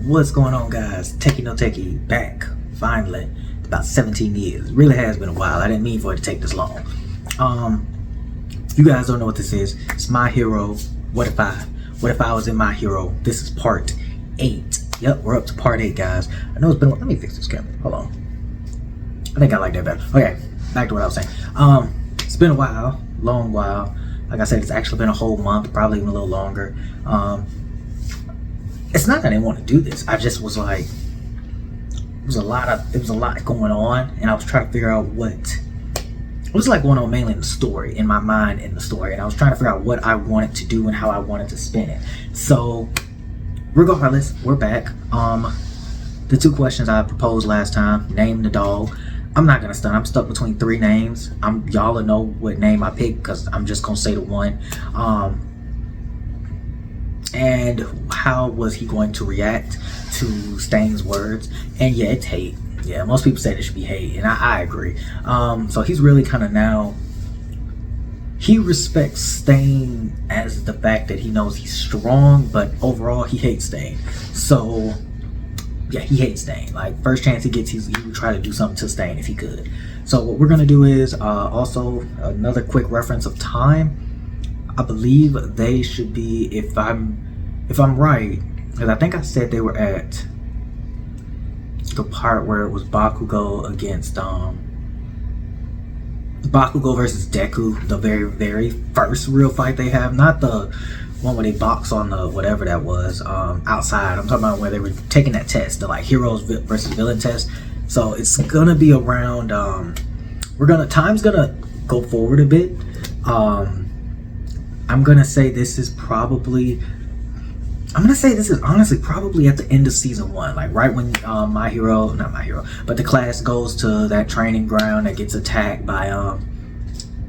What's going on, guys? Techie No Techie back finally. It's about 17 years. It really has been a while. I didn't mean for it to take this long. If you guys don't know what this is, it's My Hero. What if I was in My Hero? This is part 8. Yep, we're up to part 8, guys. I know it's been. Let me fix this camera. Hold on. I think I like that better. Okay, back to what I was saying. It's been a while, long while. Like I said, it's actually been a whole month, probably even a little longer. It's not that I didn't want to do this. I just was like, it was a lot going on, and I was trying to figure out what was like going on mainly in the story, in my mind in the story, and I was trying to figure out what I wanted to do and how I wanted to spin it. So, regardless, we're back. The 2 questions I proposed last time: name the dog. I'm not gonna stun. I'm stuck between 3 names. Y'all will know what name I picked because I'm just gonna say the one. And how was he going to react to Stain's words? And yeah, it's hate. Yeah, most people say it should be hate, and I agree. So he's really kind of now, he respects Stain as the fact that he knows he's strong, but overall he hates Stain. So yeah, he hates Stain. Like, first chance he gets, he would try to do something to Stain if he could. So what we're gonna do is also another quick reference of time. I believe they should be, if I'm right, because I think I said they were at the part where it was Bakugo against Bakugo versus Deku, the very, very first real fight they have, not the one where they box on the whatever that was outside. I'm talking about where they were taking that test, the like heroes versus villain test. So it's gonna be around. Time's gonna go forward a bit. I'm gonna say this is honestly probably at the end of season 1, like right when the class goes to that training ground that gets attacked by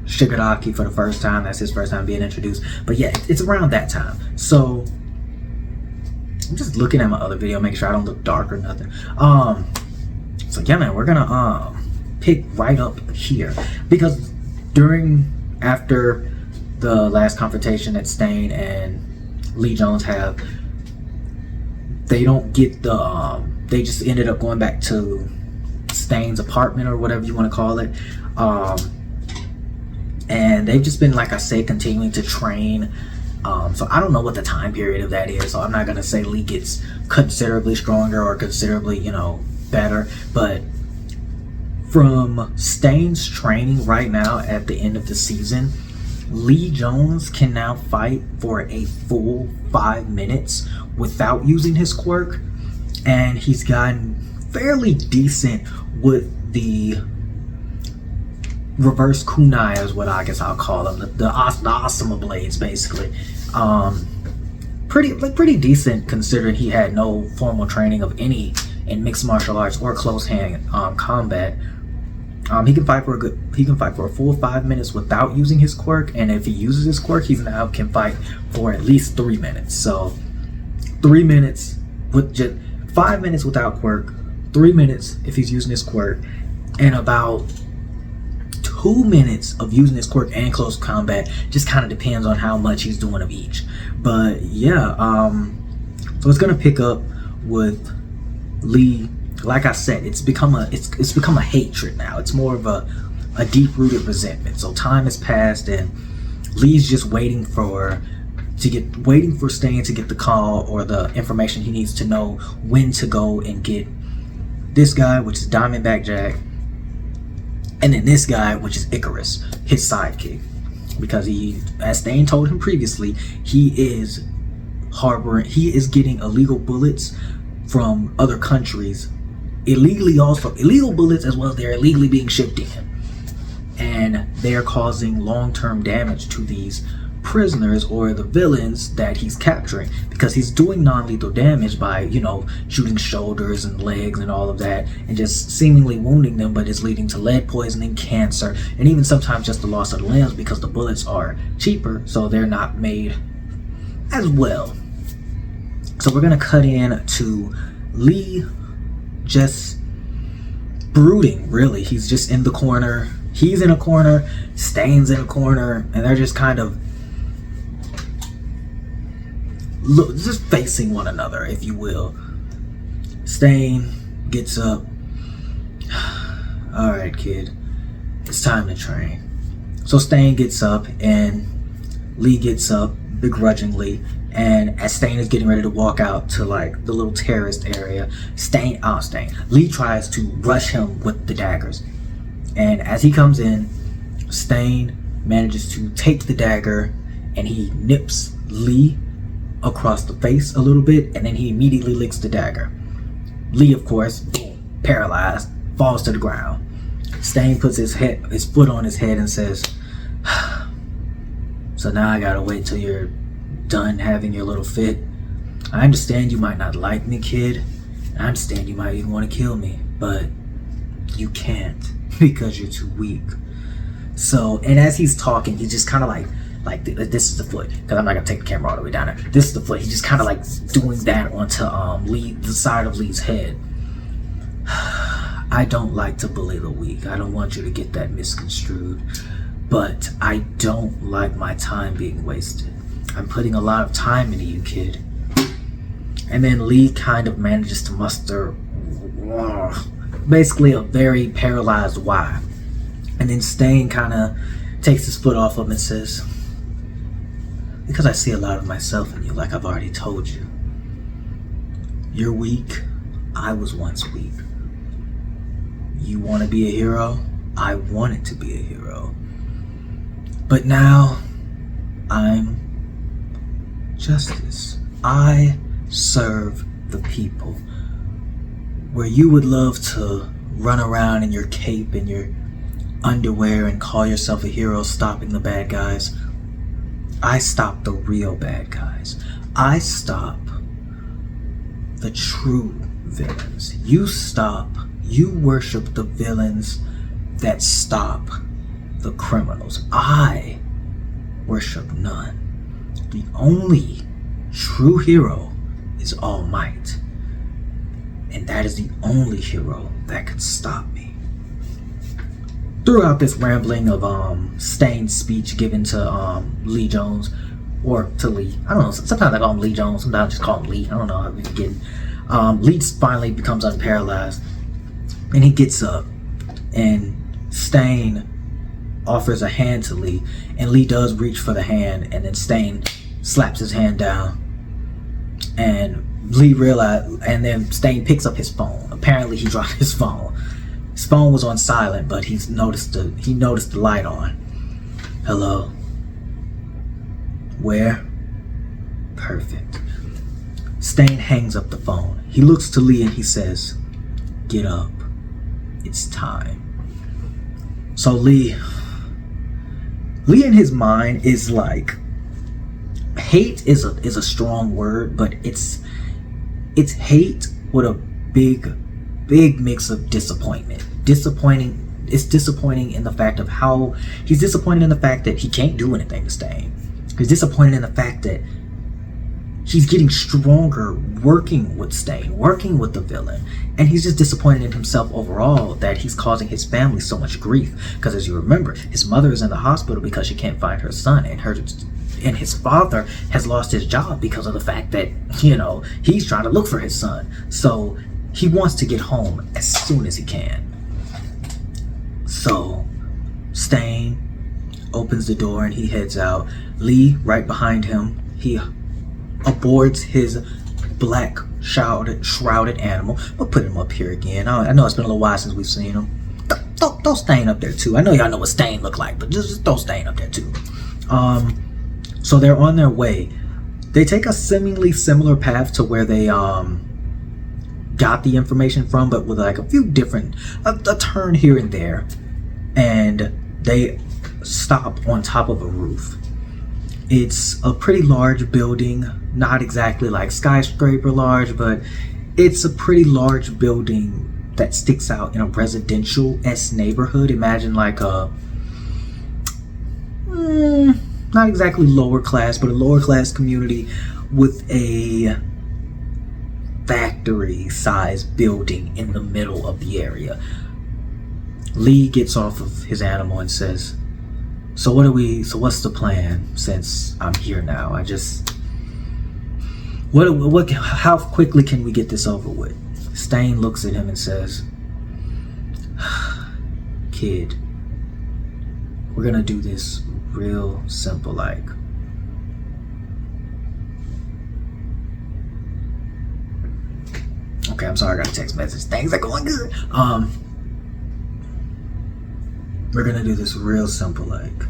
Shigaraki for the first time. That's his first time being introduced. But yeah, it's around that time. So I'm just looking at my other video, making sure I don't look dark or nothing. So yeah, man, we're gonna pick right up here because after the last confrontation that Stain and Lee Jones have, they don't get they just ended up going back to Stain's apartment or whatever you want to call it, and they've just been, like I say, continuing to train. So I don't know what the time period of that is, so I'm not gonna say Lee gets considerably stronger or considerably, better, but from Stain's training right now at the end of the season, Lee Jones can now fight for a full 5 minutes without using his quirk, and he's gotten fairly decent with the reverse kunai is what I guess I'll call them, the Asuma blades, basically. Pretty decent considering he had no formal training of any in mixed martial arts or close hand combat. He can fight for a full 5 minutes without using his quirk, and if he uses his quirk, he now can fight for at least 3 minutes. So 3 minutes with just 5 minutes without quirk, 3 minutes if he's using his quirk, and about 2 minutes of using his quirk and close combat. Just kind of depends on how much he's doing of each. But yeah, so it's gonna pick up with Lee. Like I said, it's become a hatred now. It's more of a deep-rooted resentment. So time has passed, and Lee's just waiting for Stain to get the call or the information he needs to know when to go and get this guy, which is Diamondback Jack, and then this guy, which is Icarus, his sidekick, because as Stain told him previously, he is getting illegal bullets from other countries. Illegal bullets, as well as they're illegally being shipped in, and they're causing long-term damage to these prisoners or the villains that he's capturing, because he's doing non-lethal damage by shooting shoulders and legs and all of that, and just seemingly wounding them, but it's leading to lead poisoning, cancer, and even sometimes just the loss of limbs because the bullets are cheaper, so they're not made as well. So we're gonna cut in to Lee just brooding, really. He's just in the corner. He's in a corner, Stain's in a corner, and they're just kind of just facing one another, if you will. Stain gets up. Alright, kid. It's time to train. So Stain gets up and Lee gets up begrudgingly, and as Stain is getting ready to walk out to like the little terraced area, Lee tries to rush him with the daggers. And as he comes in, Stain manages to take the dagger and he nips Lee across the face a little bit, and then he immediately licks the dagger. Lee, of course, boom, paralyzed, falls to the ground. Stain puts his foot on his head and says, "So now I gotta wait till you're done having your little fit. I understand you might not like me, kid. I understand you might even want to kill me, but you can't because you're too weak." So, and as he's talking, he just kind of like this is the foot, because I'm not gonna take the camera all the way down there. This is the foot. He's just kind of like doing that onto the side of Lee's head. I don't like to bully the weak. I don't want you to get that misconstrued, but I don't like my time being wasted. I'm putting a lot of time into you, kid. And then Lee kind of manages to muster basically a very paralyzed why. And then Stain kind of takes his foot off him and says, "Because I see a lot of myself in you, like I've already told you. You're weak. I was once weak. You want to be a hero? I wanted to be a hero. But now, I'm justice. I serve the people. Where you would love to run around in your cape and your underwear and call yourself a hero stopping the bad guys, I stop the real bad guys. I stop the true villains. You worship the villains that stop the criminals. I worship none. The only true hero is All Might. And that is the only hero that could stop me." Throughout this rambling of Stain's speech given to Lee Jones, or to Lee, I don't know, sometimes I call him Lee Jones, sometimes I just call him Lee, I don't know how we get Lee finally becomes unparalyzed, and he gets up, and Stain offers a hand to Lee, and Lee does reach for the hand, and then Stain slaps his hand down, and then Stain picks up his phone. Apparently he dropped his phone. His phone was on silent, but he noticed the light on. "Hello? Where? Perfect." Stain hangs up the phone. He looks to Lee and he says, "Get up. It's time." So Lee in his mind is like, hate is a strong word, but it's hate with a big mix of disappointment. It's disappointing in the fact of how he's disappointed in the fact that he can't do anything to Stain. He's disappointed in the fact that he's getting stronger working with Stain, working with the villain, and he's just disappointed in himself overall that he's causing his family so much grief. Because as you remember, his mother is in the hospital because she can't find her son, and his father has lost his job because of the fact that, he's trying to look for his son. So he wants to get home as soon as he can. So Stain opens the door and he heads out. Lee, right behind him, he abords his black shrouded animal. We'll put him up here again. I know it's been a little while since we've seen him. Throw Stain up there too. I know y'all know what Stain look like, but just throw Stain up there too. So they're on their way. They take a seemingly similar path to where they got the information from, but with like a few different a turn here and there, and they stop on top of a roof. It's a pretty large building, not exactly like skyscraper large, but it's a pretty large building that sticks out in a residential-esque neighborhood. Imagine like a not exactly lower class, but a lower class community with a factory-sized building in the middle of the area. Lee gets off of his animal and says, So what's the plan since I'm here now? How quickly can we get this over with? Stain looks at him and says, "Kid, we're gonna do this real simple like. Okay, I'm sorry, I got a text message. Things are going good. We're gonna do this real simple like.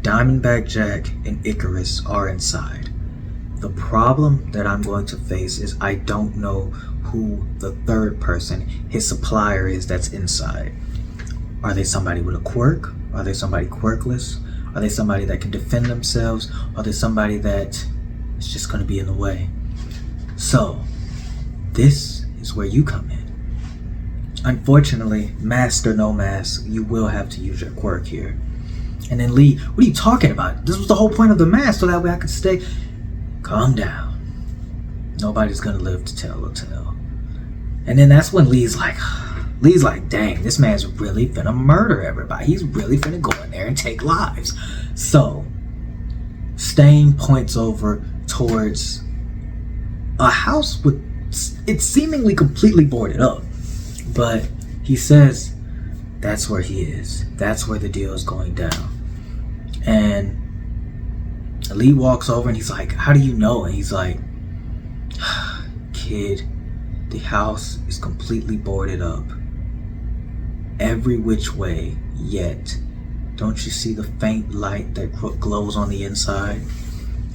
Diamondback Jack and Icarus are inside. The problem that I'm going to face is I don't know who the third person, his supplier, is that's inside. Are they somebody with a quirk? Are they somebody quirkless? Are they somebody that can defend themselves? Are they somebody that is just going to be in the way? So, this is where you come in. Unfortunately, masked or no mask, you will have to use your quirk here." And then Lee, "What are you talking about? This was the whole point of the mask, so that way I could stay." "Calm down. Nobody's gonna live to tell a tale." And then that's when Lee's like, "Dang, this man's really finna murder everybody. He's really finna go in there and take lives." So, Stain points over towards a house with, it's seemingly completely boarded up. But he says, "That's where he is. That's where the deal is going down." And Lee walks over and he's like, "How do you know?" And he's like, "Kid, the house is completely boarded up. Every which way, yet don't you see the faint light that glows on the inside?"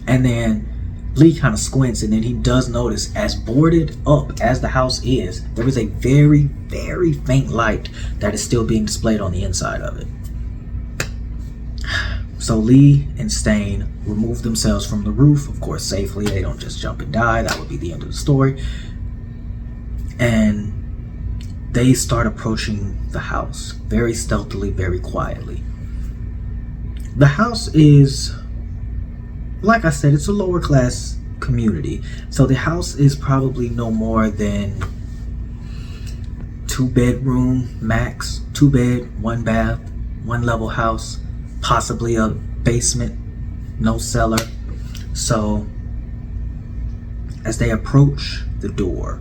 And then Lee kind of squints, and then he does notice, as boarded up as the house is, there is a very, very faint light that is still being displayed on the inside of it. So Lee and Stain remove themselves from the roof, of course safely. They don't just jump and die. That would be the end of the story. And they start approaching the house very stealthily, very quietly. The house is, like I said, it's a lower class community. So the house is probably no more than 2-bedroom max, 2 bed, 1 bath, 1 level house, possibly a basement, no cellar. So as they approach the door,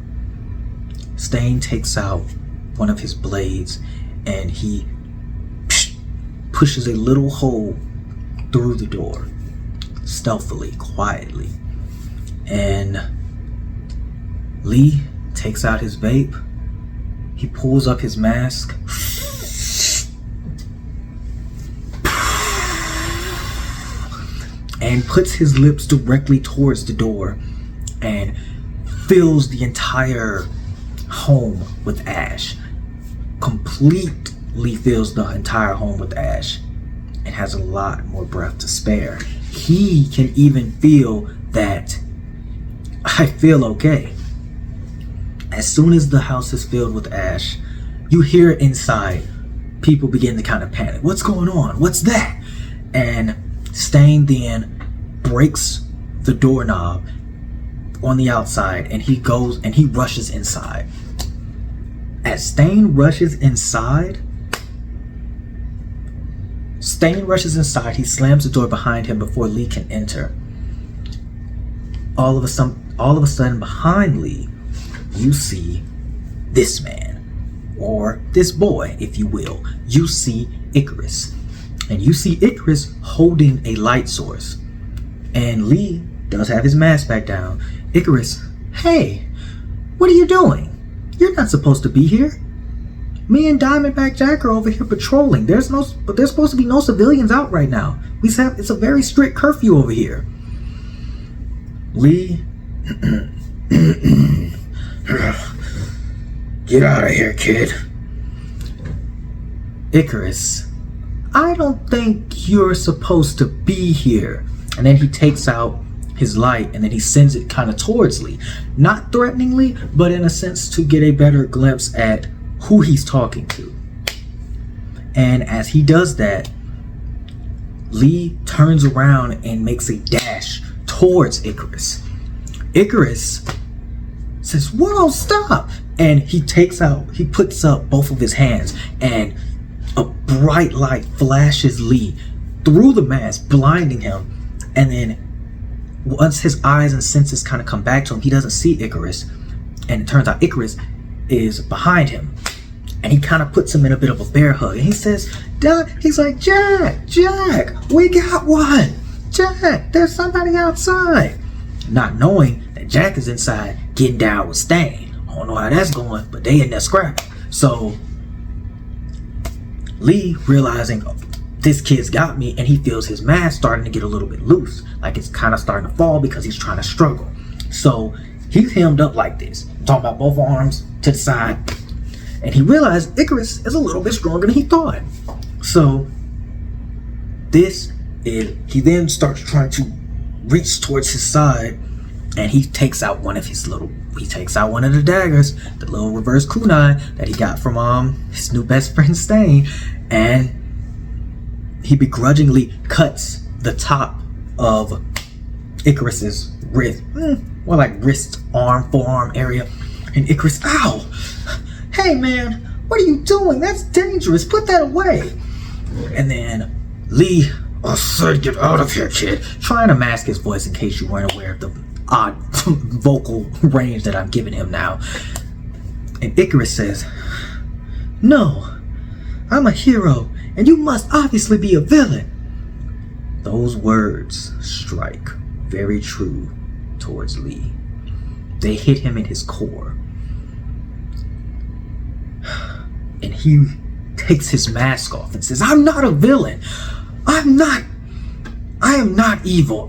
Stain takes out one of his blades and he pushes a little hole through the door, stealthily, quietly. And Lee takes out his vape. He pulls up his mask. And puts his lips directly towards the door and fills the entire home with ash. Completely fills the entire home with ash and has a lot more breath to spare. He can even feel that I feel okay. As soon as the house is filled with ash, you hear inside people begin to kind of panic. "What's going on? What's that?" And Stain then breaks the doorknob on the outside and he goes and he rushes inside. As Stain rushes inside, he slams the door behind him before Lee can enter. All of a sudden behind Lee, you see this man, or this boy, if you will. You see Icarus. And you see Icarus holding a light source. And Lee does have his mask back down. "Icarus, hey, what are you doing? You're not supposed to be here. Me and Diamondback Jack are over here patrolling. There's supposed to be no civilians out right now. It's a very strict curfew over here." Lee, "Get out of here, kid." Icarus, "I don't think you're supposed to be here." And then he takes out his light and then he sends it kind of towards Lee. Not threateningly, but in a sense to get a better glimpse at who he's talking to. And as he does that, Lee turns around and makes a dash towards Icarus. Icarus says, "Whoa, stop!" And he puts up both of his hands and a bright light flashes Lee through the mask, blinding him. And then once his eyes and senses kind of come back to him, he doesn't see Icarus. And it turns out Icarus is behind him. And he kind of puts him in a bit of a bear hug. And he says, he's like, Jack, we got one. Jack, there's somebody outside. Not knowing that Jack is inside getting down with Stain. I don't know how that's going, but they in there scrapping. So Lee, realizing this kid's got me, and he feels his mask starting to get a little bit loose. Like it's kind of starting to fall because he's trying to struggle. So he's hemmed up like this. I'm talking about both arms to the side. And he realized Icarus is a little bit stronger than he thought. So he then starts trying to reach towards his side, and he takes out one of the daggers, the little reverse kunai that he got from his new best friend Stain, and he begrudgingly cuts the top of Icarus's wrist, more like wrist, arm, forearm area, and Icarus, ow! Hey man, what are you doing? That's dangerous. Put that away. And then Lee, I said get out of here, kid. Trying to mask his voice in case you weren't aware of the odd vocal range that I'm giving him now. And Icarus says, no, I'm a hero, and you must obviously be a villain. Those words strike very true towards Lee. They hit him in his core. And he takes his mask off and says, I'm not a villain. I am not evil.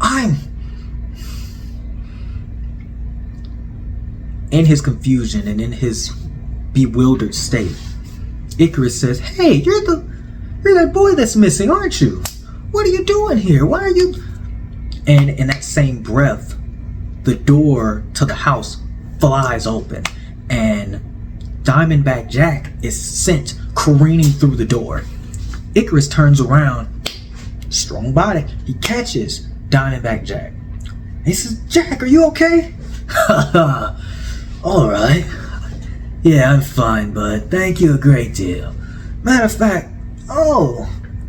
In his confusion and in his bewildered state, Icarus says, hey, you're that boy that's missing, aren't you? What are you doing here? Why are you... And in that same breath, the door to the house flies open, and Diamondback Jack is sent careening through the door. Icarus turns around, strong body. He catches Diamondback Jack. He says, Jack, are you okay? All right. Yeah, I'm fine, bud. Thank you a great deal. Matter of fact,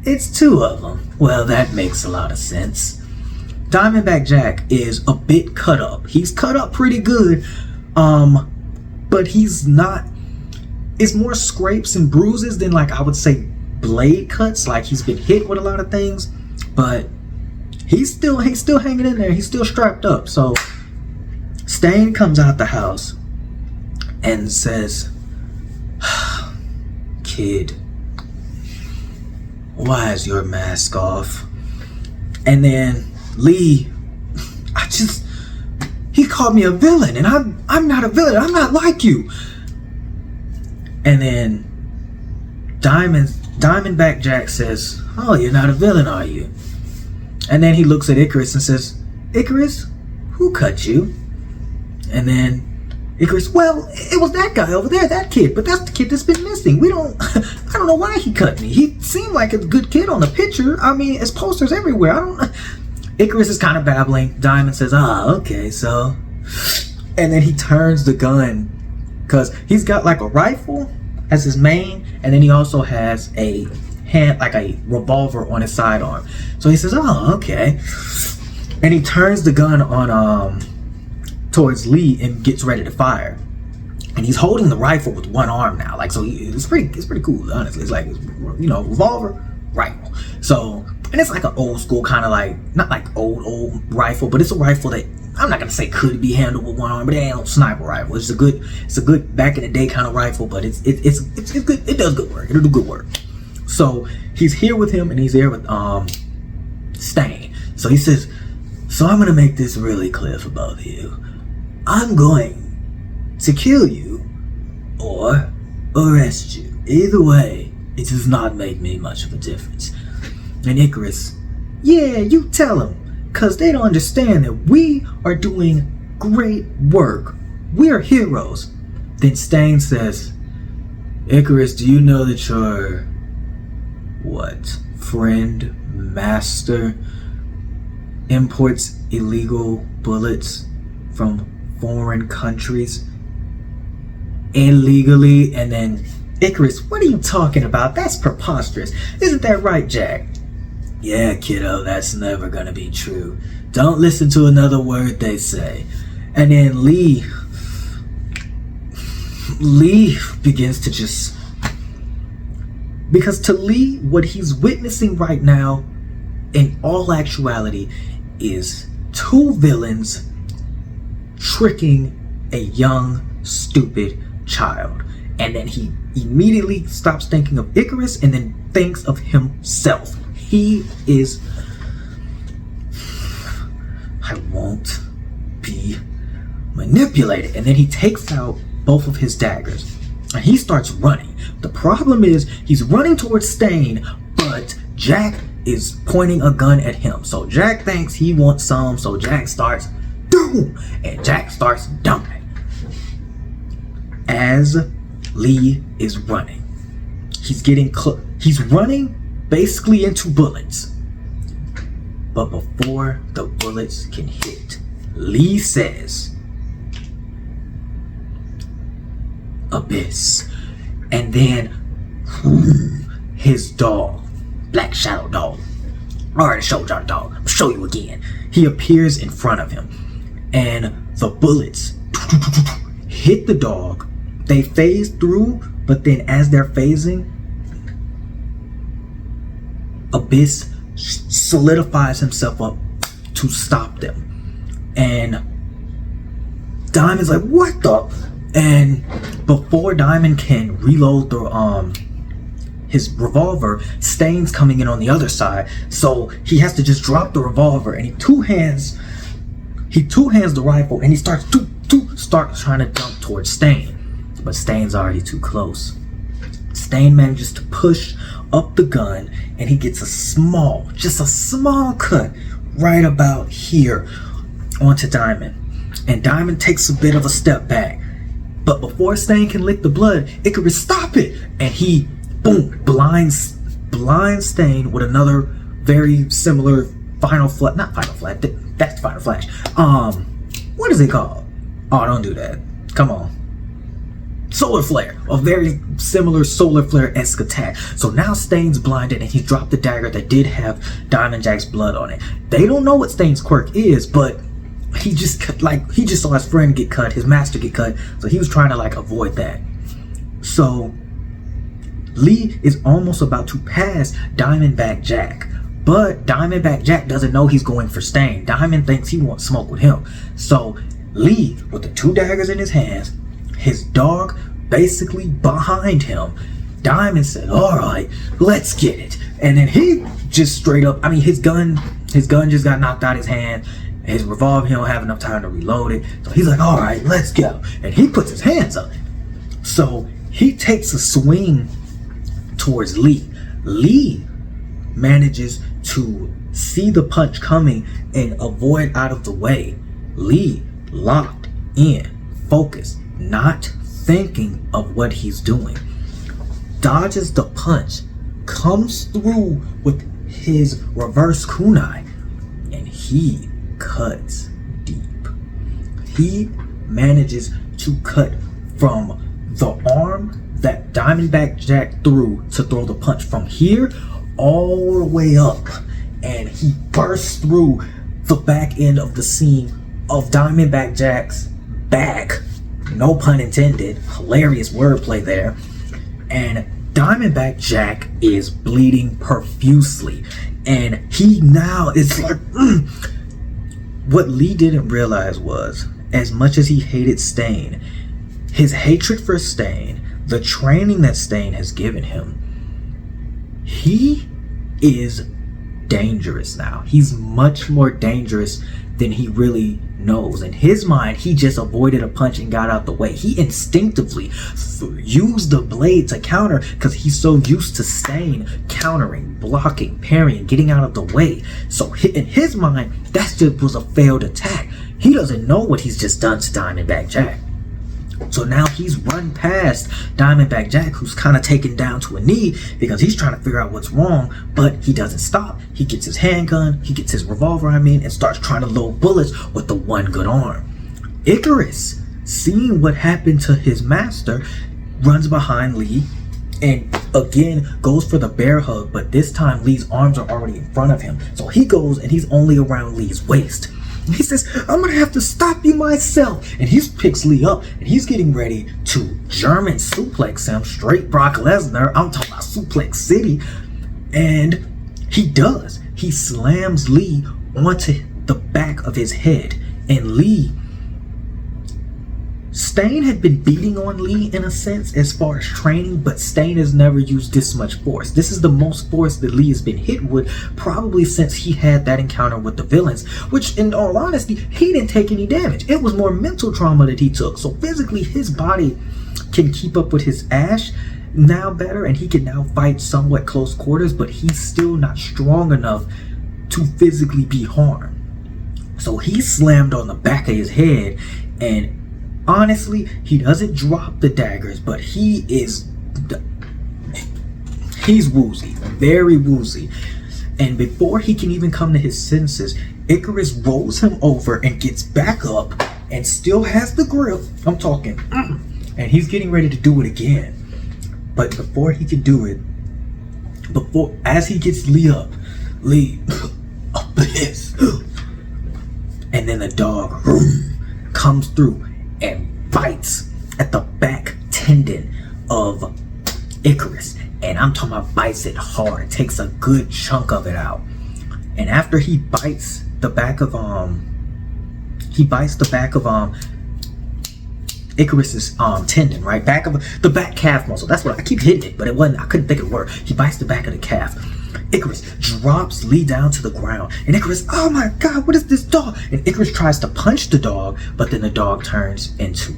it's two of them. Well, that makes a lot of sense. Diamondback Jack is a bit cut up. He's cut up pretty good, but he's not... It's more scrapes and bruises than, like, I would say blade cuts. Like, he's been hit with a lot of things, but he's still hanging in there. He's still strapped up. So Stain comes out the house and says, kid, why is your mask off? And then Lee, he called me a villain, and I'm not a villain. I'm not like you. And then Diamondback Jack says, oh, you're not a villain, are you? And then he looks at Icarus and says, Icarus, who cut you? And then Icarus, well, it was that guy over there, that kid, but that's the kid that's been missing. I don't know why he cut me. He seemed like a good kid on the picture. I mean, it's posters everywhere. Icarus is kind of babbling. Diamond says, okay, so. And then he turns the gun, because he's got like a rifle as his main, and then he also has a revolver on his sidearm. So he says, okay. And he turns the gun on towards Lee and gets ready to fire. And he's holding the rifle with one arm now. Like, so it's pretty cool, honestly. It's like, revolver, rifle. So, and it's like an old school kind of like, not like old rifle, but it's a rifle that I'm not gonna say could be handled with one arm, but it ain't no sniper rifle. It's a good back in the day kind of rifle, but it's good. It does good work. It'll do good work. So he's here with him, and he's there with Stain. So he says, so I'm gonna make this really clear for both of you. I'm going to kill you or arrest you. Either way, it does not make me much of a difference. And Icarus, yeah, you tell them, because they don't understand that we are doing great work. We're heroes. Then Stain says, Icarus, do you know that your, friend, master, imports illegal bullets from foreign countries illegally? And then Icarus, what are you talking about? That's preposterous. Isn't that right, Jack? Yeah, kiddo, that's never gonna be true. Don't listen to another word they say. And then Lee Lee begins to just... Because to Lee, what he's witnessing right now, in all actuality, is two villains tricking a young, stupid child. And then he immediately stops thinking of Icarus and then thinks of himself. He is... I won't be manipulated. And then he takes out both of his daggers and he starts running. The problem is he's running towards Stain, but Jack is pointing a gun at him. So Jack thinks he wants some, so Jack starts doom, and Jack starts dumping. As Lee is running, he's running basically into bullets. But before the bullets can hit, Lee says, Abyss. And then his dog, Black Shadow dog. I already showed y'all the dog. I'll show you again. He appears in front of him. And the bullets hit the dog. They phase through, but then as they're phasing, Abyss solidifies himself up to stop them. And Diamond's like, what the? And before Diamond can reload his revolver, Stain's coming in on the other side, so he has to just drop the revolver, and he two hands the rifle, and he starts trying to jump towards Stain, but Stain's already too close. Stain manages to push up the gun, and he gets just a small cut right about here onto Diamond, and Diamond takes a bit of a step back. But before Stain can lick the blood, Icarus, stop it! And he, boom, blinds Stain with another very similar that's Final Flash. What is it called? Oh, don't do that. Come on. Solar Flare. A very similar Solar Flare-esque attack. So now Stain's blinded and he dropped the dagger that did have Diamond Jack's blood on it. They don't know what Stain's quirk is, but he just saw his friend get cut, his master get cut, so he was trying to avoid that. So Lee is almost about to pass Diamondback Jack, but Diamondback Jack doesn't know he's going for Stain. Diamond thinks he wants smoke with him. So Lee, with the two daggers in his hands, his dog basically behind him, Diamond said, alright, let's get it. And then he just straight up, his gun just got knocked out of his hand. His revolver, he don't have enough time to reload it. So he's like, all right, let's go. And he puts his hands up. So he takes a swing towards Lee. Lee manages to see the punch coming and avoid out of the way. Lee, locked in, focused, not thinking of what he's doing, dodges the punch, comes through with his reverse kunai, and he cuts deep. He manages to cut from the arm that Diamondback Jack threw to throw the punch from here all the way up, and he bursts through the back end of the seam of Diamondback Jack's back. No pun intended. Hilarious wordplay there. And Diamondback Jack is bleeding profusely, and he now is like What Lee didn't realize was, as much as he hated Stain, his hatred for Stain, the training that Stain has given him, he is dangerous now. He's much more dangerous than he really knows. In his mind, he just avoided a punch and got out the way. He instinctively used the blade to counter because he's so used to Stain countering, blocking, parrying, getting out of the way. So in his mind, that just was a failed attack. He doesn't know what he's just done to Diamondback Jack. So now he's run past Diamondback Jack, who's kind of taken down to a knee because he's trying to figure out what's wrong, but he doesn't stop. He gets his handgun, he gets his revolver, and starts trying to load bullets with the one good arm. Icarus, seeing what happened to his master, runs behind Lee and again goes for the bear hug, but this time Lee's arms are already in front of him. So he goes and he's only around Lee's waist. He says, I'm gonna have to stop you myself. And he picks Lee up and he's getting ready to German suplex him, straight Brock Lesnar. I'm talking about Suplex City. And he does. He slams Lee onto the back of his head. And Lee, Stain had been beating on Lee in a sense as far as training, but Stain has never used this much force. This is the most force that Lee has been hit with probably since he had that encounter with the villains, which in all honesty, he didn't take any damage. It was more mental trauma that he took. So physically, his body can keep up with his Ash now better, and he can now fight somewhat close quarters, but he's still not strong enough to physically be harmed. So he slammed on the back of his head, and honestly, he doesn't drop the daggers, but he's woozy, very woozy. And before he can even come to his senses, Icarus rolls him over and gets back up and still has the grip. I'm talking, and he's getting ready to do it again. But before he can do it, as he gets Lee up, Abyss, and then the dog comes through and bites at the back tendon of Icarus. And I'm talking about bites it hard, takes a good chunk of it out. And after he bites the back of Icarus's tendon, right? Back of the back calf muscle. That's what I keep hitting it, but it wasn't, I couldn't think of the word. He bites the back of the calf. Icarus drops Lee down to the ground, and Icarus, oh my god, what is this dog? And Icarus tries to punch the dog, but then the dog turns into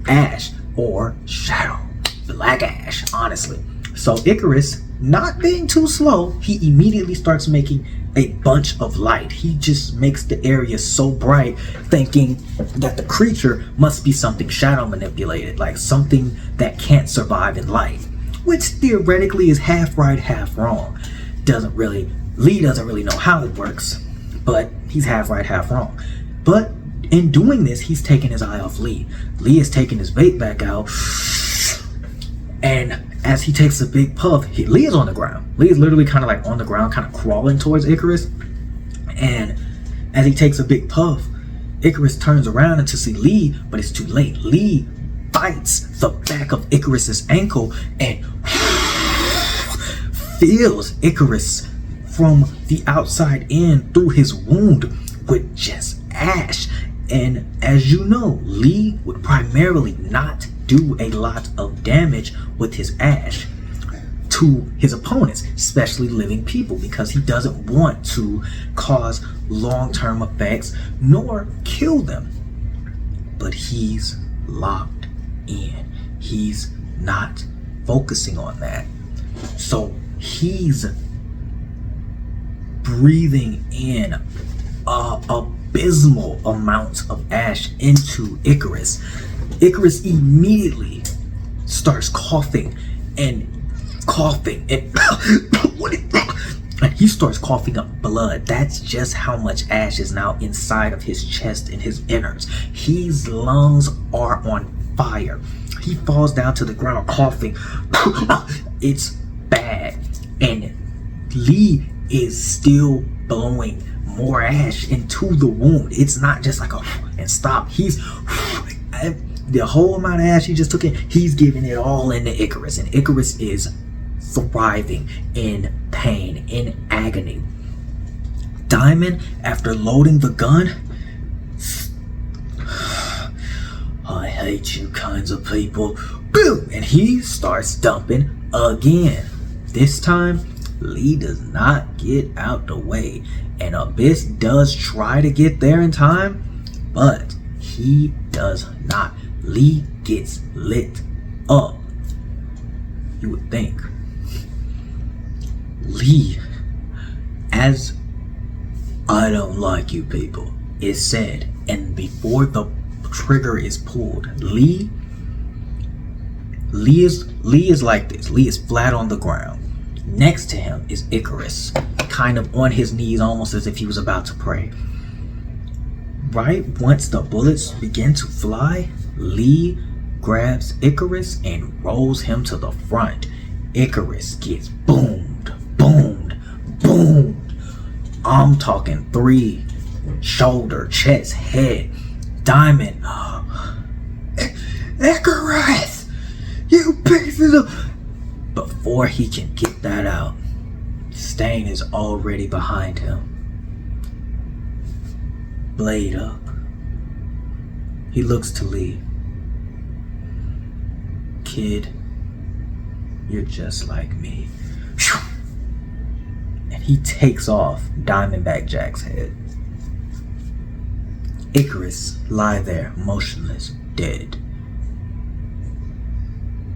Ash, or Shadow, Black Ash, honestly. So Icarus, not being too slow, he immediately starts making a bunch of light. He just makes the area so bright, thinking that the creature must be something shadow manipulated, like something that can't survive in light, which theoretically is half right, half wrong. Lee doesn't really know how it works, but he's half right, half wrong. But in doing this, he's taking his eye off Lee. Lee is taking his vape back out, and as he takes a big puff, Lee is on the ground. Lee is literally kind of like on the ground, kind of crawling towards Icarus. And as he takes a big puff, Icarus turns around and to see Lee, but it's too late. Lee bites the back of Icarus's ankle and feels Icarus from the outside in through his wound with just ash. And as you know, Lee would primarily not do a lot of damage with his ash to his opponents, especially living people, because he doesn't want to cause long-term effects nor kill them. But he's locked in. He's not focusing on that. So he's breathing in abysmal amounts of ash into Icarus. Icarus immediately starts coughing and he starts coughing up blood. That's just how much ash is now inside of his chest and his innards. His lungs are on fire. He falls down to the ground coughing. It's bad. And Lee is still blowing more ash into the wound. It's not just like and stop. He's the whole amount of ash he just took in, he's giving it all into Icarus, and Icarus is thriving in pain, in agony. Diamond, after loading the gun, I hate you kinds of people, boom, and he starts dumping again. This time, Lee does not get out the way, and Abyss does try to get there in time, but he does not. Lee gets lit up. You would think Lee, as I don't like you people, is said, and before the trigger is pulled, Lee is like this. Lee is flat on the ground. Next to him is Icarus, kind of on his knees, almost as if he was about to pray. Right once the bullets begin to fly, Lee grabs Icarus and rolls him to the front. Icarus gets boomed. I'm talking 3 shoulder, chest, head. Diamond. Icarus! You pieces of... Before he can get that out, Stain is already behind him. Blade up. He looks to Lee. Kid, you're just like me. And he takes off Diamondback Jack's head. Icarus lie there, motionless, dead.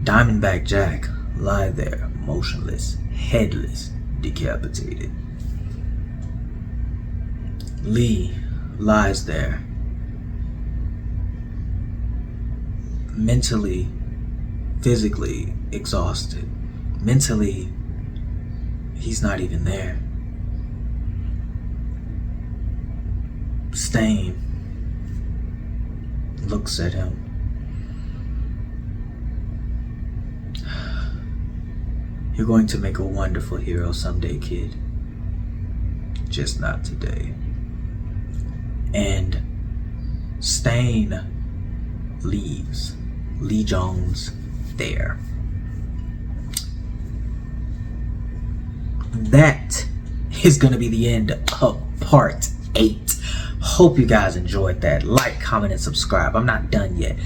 Diamondback Jack lie there, motionless, headless, decapitated. Lee lies there, mentally, physically exhausted. Mentally, he's not even there. Stain looks at him. You're going to make a wonderful hero someday, kid. Just not today. And Stain leaves. Lee Jones there. That is going to be the end of part 8. Hope you guys enjoyed that. Like, comment, and subscribe. I'm not done yet.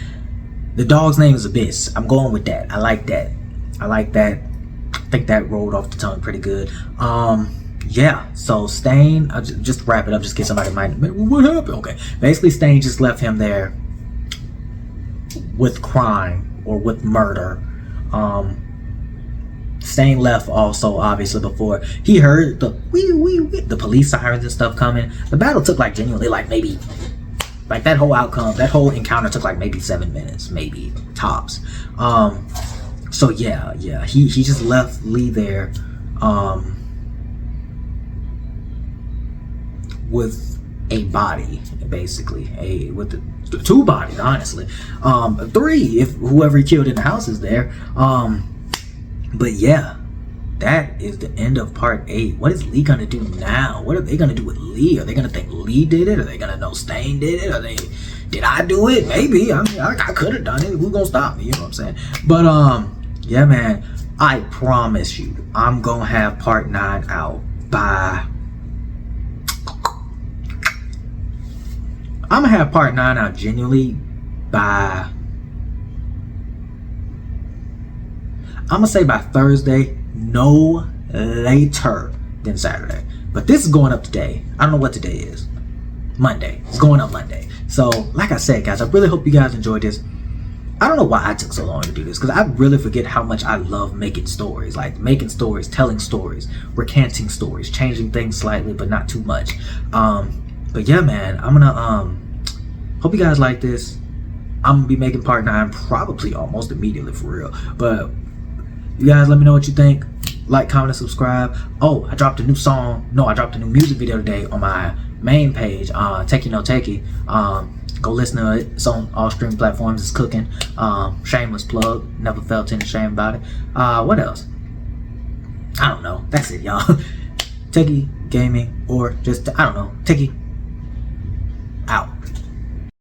The dog's name is Abyss. I'm going with that. I like that. I think that rolled off the tongue pretty good. Yeah, so Stain, I'll just wrap it up, just get somebody might, what happened? Okay, basically Stain just left him there with crime or with murder. Stain left also obviously before he heard the the police sirens and stuff coming. The battle took like genuinely like maybe like that whole outcome, that whole encounter took like maybe 7 minutes, maybe tops. So yeah, he just left Lee there with a body, basically, with the 2 bodies, honestly, 3 if whoever he killed in the house is there. But yeah, that is the end of part 8. What is Lee gonna do now? What are they gonna do with Lee? Are they gonna think Lee did it? Are they gonna know Stain did it? Did I do it? Maybe. I mean, I could have done it. Who's gonna stop me? You know what I'm saying? But yeah, man, I promise you, I'm gonna have part 9 out by... I'm gonna have part 9 out genuinely by... I'm gonna say by Thursday, no later than Saturday. But this is going up today. I don't know what today is. Monday. It's going up Monday. So, like I said, guys, I really hope you guys enjoyed this. I don't know why I took so long to do this, because I really forget how much I love making stories. Like, making stories, telling stories, recanting stories, changing things slightly, but not too much. But yeah, man, I'm gonna, hope you guys like this. I'm gonna be making part 9 probably almost immediately, for real. But you guys let me know what you think. Like, comment, and subscribe. Oh, I dropped a new song. No, I dropped a new music video today on my main page, Techie No Techie. Go listen to it. It's on all streaming platforms. It's cooking. Shameless plug. Never felt any shame about it. What else? I don't know. That's it, y'all. Techie Gaming, or just, I don't know, Techie